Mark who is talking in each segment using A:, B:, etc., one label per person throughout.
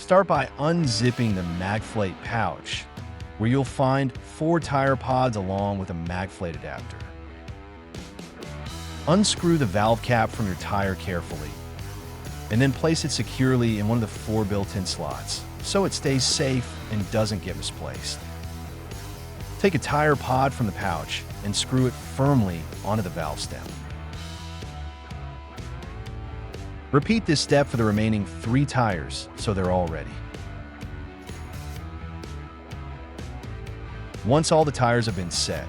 A: Start by unzipping the MAGFLATE pouch, where you'll find 4 tire pods along with a MAGFLATE adapter. Unscrew the valve cap from your tire carefully, and then place it securely in one of the 4 built-in slots, so it stays safe and doesn't get misplaced. Take a tire pod from the pouch and screw it firmly onto the valve stem. Repeat this step for the remaining 3 tires so they're all ready. Once all the tires have been set,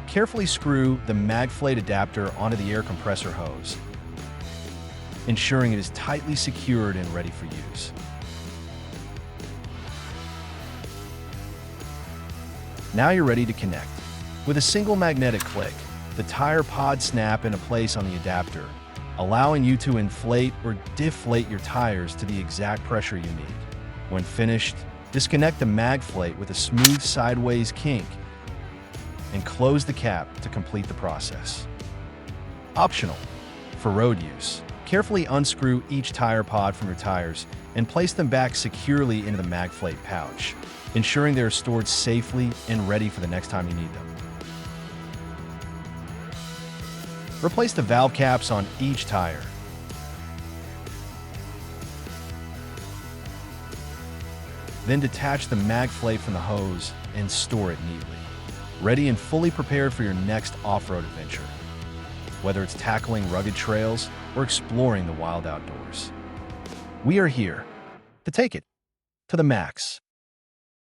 A: carefully screw the MAGFLATE adapter onto the air compressor hose, ensuring it is tightly secured and ready for use. Now you're ready to connect. With a single magnetic click, the tire pods snap into place on the adapter, allowing you to inflate or deflate your tires to the exact pressure you need. When finished, disconnect the MAGFLATE with a smooth sideways kink and close the cap to complete the process. Optional, for road use, carefully unscrew each tire pod from your tires and place them back securely into the MAGFLATE pouch, ensuring they are stored safely and ready for the next time you need them. Replace the valve caps on each tire. Then detach the MAGFLATE from the hose and store it neatly, ready and fully prepared for your next off-road adventure, whether it's tackling rugged trails or exploring the wild outdoors. We are here to take it to the max.